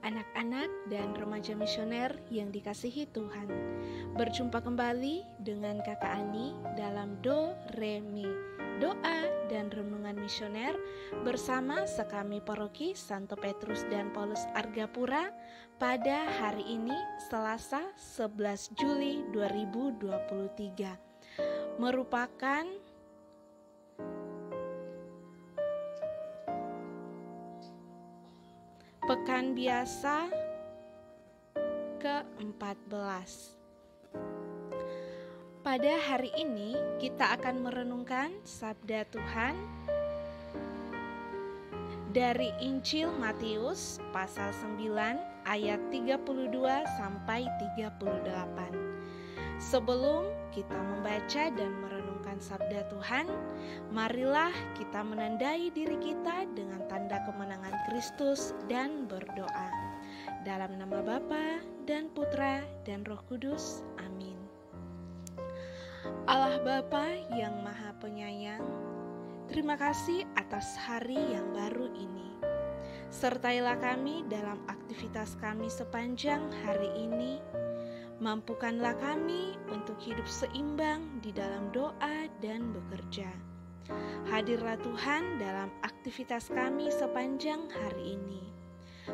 anak-anak dan remaja misioner yang dikasihi Tuhan. Berjumpa kembali dengan Kakak Ani dalam Do Re Mi, doa dan renungan misioner bersama sekami paroki Santo Petrus dan Paulus Argapura pada hari ini Selasa 11 Juli 2023 merupakan Pekan Biasa ke-14. Pada hari ini kita akan merenungkan Sabda Tuhan dari Injil Matius pasal 9 ayat 32 sampai 38. Sebelum kita membaca dan merenungkan Sabda Tuhan, marilah kita menandai diri kita dengan tanda kemenangan Kristus dan berdoa. Dalam nama Bapa dan Putra dan Roh Kudus. Amin. Allah Bapa yang Maha Penyayang, terima kasih atas hari yang baru ini. Sertailah kami dalam aktivitas kami sepanjang hari ini. Mampukanlah kami untuk hidup seimbang di dalam doa dan bekerja. Hadirlah Tuhan dalam aktivitas kami sepanjang hari ini.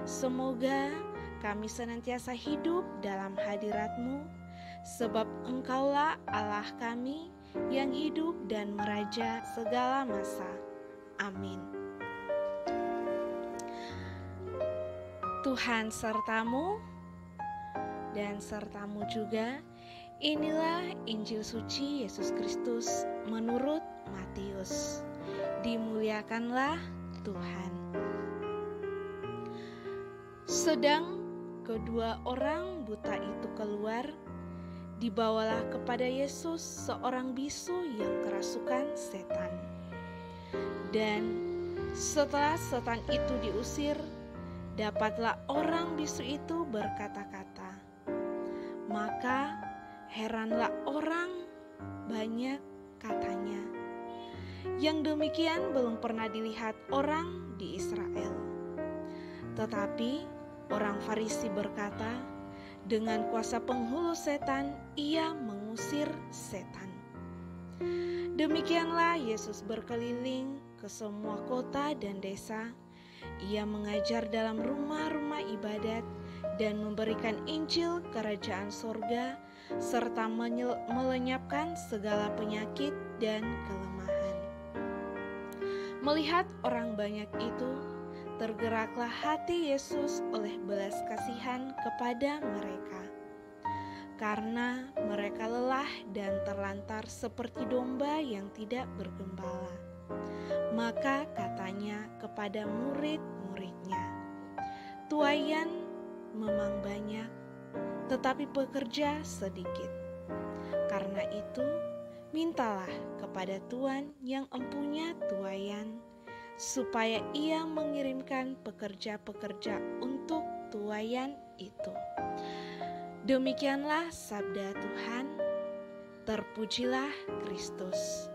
Semoga kami senantiasa hidup dalam hadirat-Mu, sebab Engkaulah Allah kami yang hidup dan meraja segala masa. Amin. Tuhan sertamu dan sertamu juga. Inilah Injil suci Yesus Kristus menurut Matius. Dimuliakanlah Tuhan. Sedang kedua orang buta itu keluar, dibawalah kepada Yesus seorang bisu yang kerasukan setan. Dan setelah setan itu diusir, dapatlah orang bisu itu berkata-kata. Maka heranlah orang banyak, katanya, yang demikian belum pernah dilihat orang di Israel. Tetapi orang Farisi berkata, dengan kuasa penghulu setan ia mengusir setan. Demikianlah Yesus berkeliling ke semua kota dan desa. Ia mengajar dalam rumah-rumah ibadat dan memberikan Injil Kerajaan Sorga, serta melenyapkan segala penyakit dan kelemahan. Melihat orang banyak itu, tergeraklah hati Yesus oleh belas kasihan kepada mereka, karena mereka lelah dan terlantar seperti domba yang tidak bergembala. Maka katanya kepada murid-muridnya, tuaian memang banyak, tetapi pekerja sedikit. Karena itu, mintalah kepada Tuan yang empunya tuaian, supaya ia mengirimkan pekerja-pekerja untuk tuaian itu. Demikianlah sabda Tuhan. Terpujilah Kristus.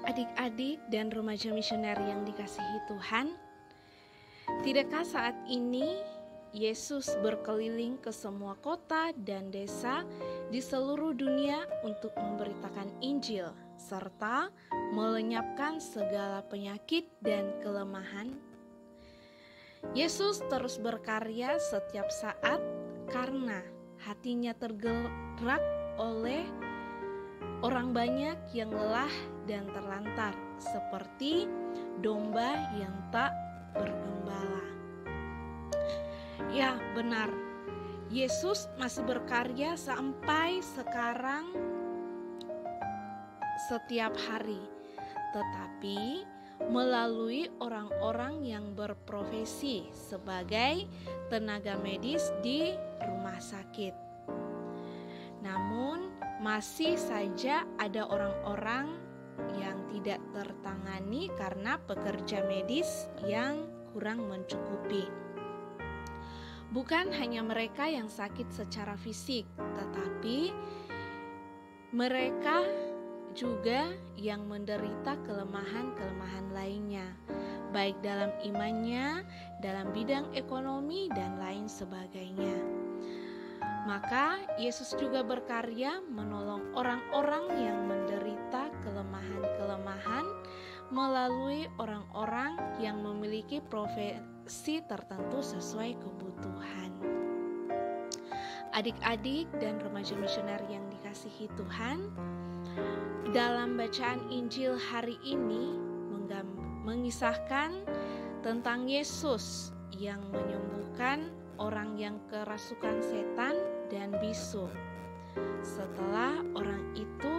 Adik-adik dan remaja misioner yang dikasihi Tuhan, tidakkah saat ini Yesus berkeliling ke semua kota dan desa di seluruh dunia untuk memberitakan Injil serta melenyapkan segala penyakit dan kelemahan? Yesus terus berkarya setiap saat karena hatinya tergerak oleh orang banyak yang lelah dan terlantar seperti domba yang tak bergembala. Ya, benar. Yesus masih berkarya sampai sekarang setiap hari. Tetapi melalui orang-orang yang berprofesi sebagai tenaga medis di rumah sakit. Namun masih saja ada orang-orang yang tidak tertangani karena pekerja medis yang kurang mencukupi. Bukan hanya mereka yang sakit secara fisik, tetapi mereka juga yang menderita kelemahan-kelemahan lainnya. baik dalam imannya, dalam bidang ekonomi, dan lain sebagainya. Maka Yesus juga berkarya menolong orang-orang yang menderita kelemahan-kelemahan melalui orang-orang yang memiliki profesi tertentu sesuai kebutuhan. Adik-adik dan remaja misioner yang dikasihi Tuhan, dalam bacaan Injil hari ini mengisahkan tentang Yesus yang menyembuhkan orang yang kerasukan setan dan bisu. Setelah orang itu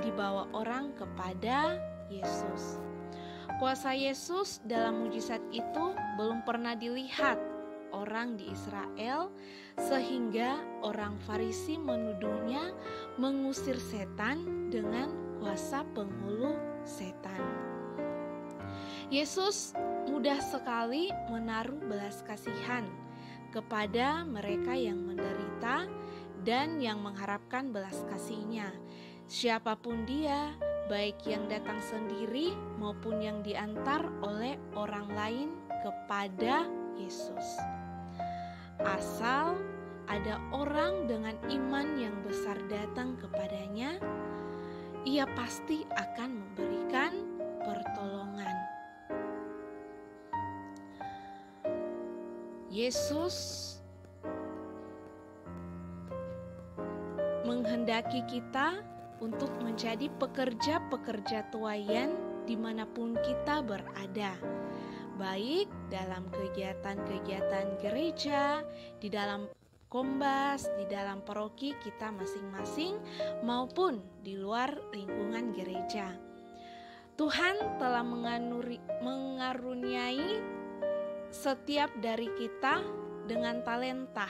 dibawa orang kepada Yesus. Kuasa Yesus dalam mujizat itu belum pernah dilihat orang di Israel, sehingga orang Farisi menuduhnya mengusir setan dengan kuasa penghulu setan. Yesus mudah sekali menaruh belas kasihan kepada mereka yang menderita dan yang mengharapkan belas kasih-Nya. Siapapun dia, baik yang datang sendiri maupun yang diantar oleh orang lain kepada Yesus. Asal ada orang dengan iman yang besar datang kepadanya, ia pasti akan memberikan pertolongan. Yesus menghendaki kita untuk menjadi pekerja-pekerja tuaian dimanapun kita berada, baik dalam kegiatan-kegiatan gereja, di dalam kombas, di dalam paroki kita masing-masing, maupun di luar lingkungan gereja. Tuhan telah mengaruniai setiap dari kita dengan talenta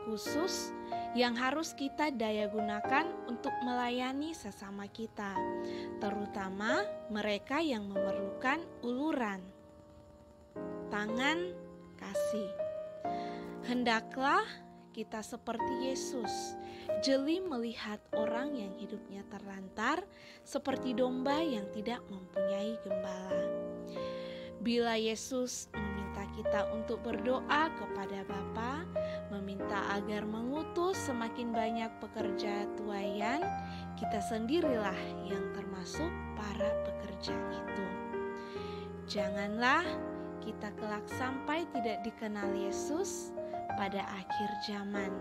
khusus yang harus kita daya gunakan untuk melayani sesama kita, terutama mereka yang memerlukan uluran tangan kasih. Hendaklah kita seperti Yesus, jeli melihat orang yang hidupnya terlantar, seperti domba yang tidak mempunyai gembala. Bila Yesus meminta kita untuk berdoa kepada Bapa, meminta agar mengutus semakin banyak pekerja tuaian, kita sendirilah yang termasuk para pekerja itu. Janganlah kita kelak sampai tidak dikenal Yesus pada akhir zaman,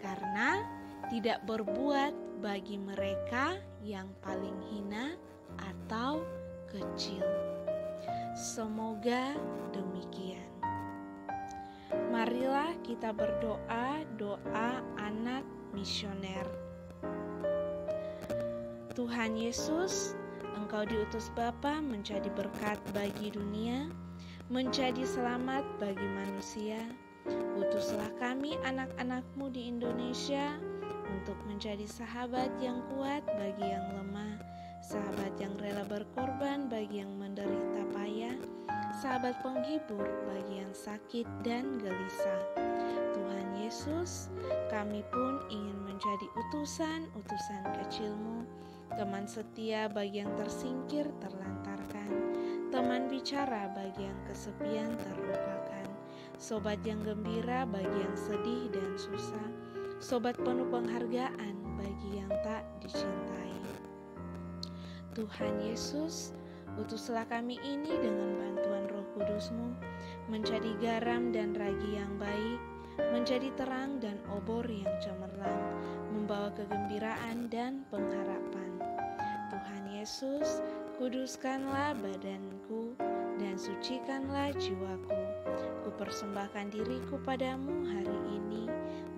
karena tidak berbuat bagi mereka yang paling hina atau kecil. Semoga demikian. Marilah kita berdoa doa anak misioner. Tuhan Yesus, Engkau diutus Bapa menjadi berkat bagi dunia, menjadi selamat bagi manusia. Utuslah kami anak-anak-Mu di Indonesia untuk menjadi sahabat yang kuat bagi yang lemah, sahabat yang rela berkorban bagi yang menderita payah, sahabat penghibur bagi yang sakit dan gelisah. Tuhan Yesus, kami pun ingin menjadi utusan-utusan kecil-Mu, teman setia bagi yang tersingkir terlantarkan, teman bicara bagi yang kesepian terlupakan, sobat yang gembira bagi yang sedih dan susah, sobat penuh penghargaan bagi yang tak dicintai. Tuhan Yesus, utuslah kami ini dengan bantuan Roh Kudus-Mu, menjadi garam dan ragi yang baik, menjadi terang dan obor yang cemerlang, membawa kegembiraan dan pengharapan. Tuhan Yesus, kuduskanlah badanku dan sucikanlah jiwaku. Kupersembahkan diriku padamu hari ini.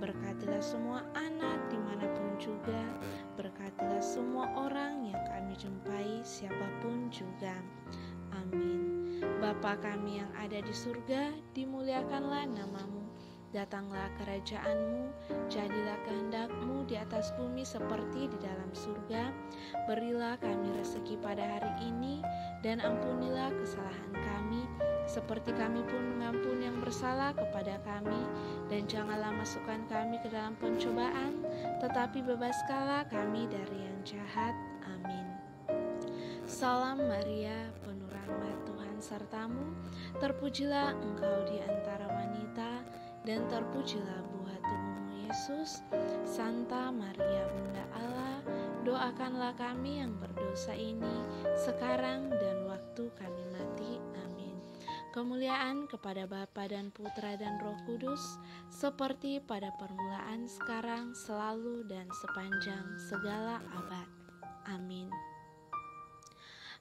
Berkatilah semua anak dimanapun juga. Berkatilah semua orang yang kami jumpai, siapapun juga. Amin. Bapa kami yang ada di surga, dimuliakanlah nama-Mu. Datanglah kerajaan-Mu, jadilah kehendak-Mu di atas bumi seperti di dalam surga. Berilah kami rezeki pada hari ini, dan ampunilah kesalahan kami, seperti kami pun mengampuni yang bersalah kepada kami. Dan janganlah masukkan kami ke dalam pencobaan, tetapi bebaskanlah kami dari yang jahat. Amin. Salam Maria, penuh rahmat, Tuhan sertamu, terpujilah engkau di antara wanita, dan terpujilah buah tubuhmu Yesus. Santa Maria Bunda Allah, doakanlah kami yang berdosa ini, sekarang dan waktu kami mati. Amin. Kemuliaan kepada Bapa dan Putra dan Roh Kudus, seperti pada permulaan, sekarang, selalu, dan sepanjang segala abad. Amin.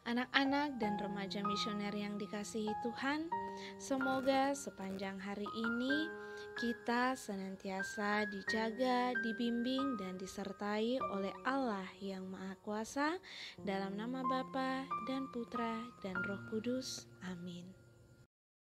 Anak-anak dan remaja misioner yang dikasihi Tuhan, semoga sepanjang hari ini kita senantiasa dijaga, dibimbing, dan disertai oleh Allah yang Maha Kuasa, dalam nama Bapa dan Putra dan Roh Kudus. Amin.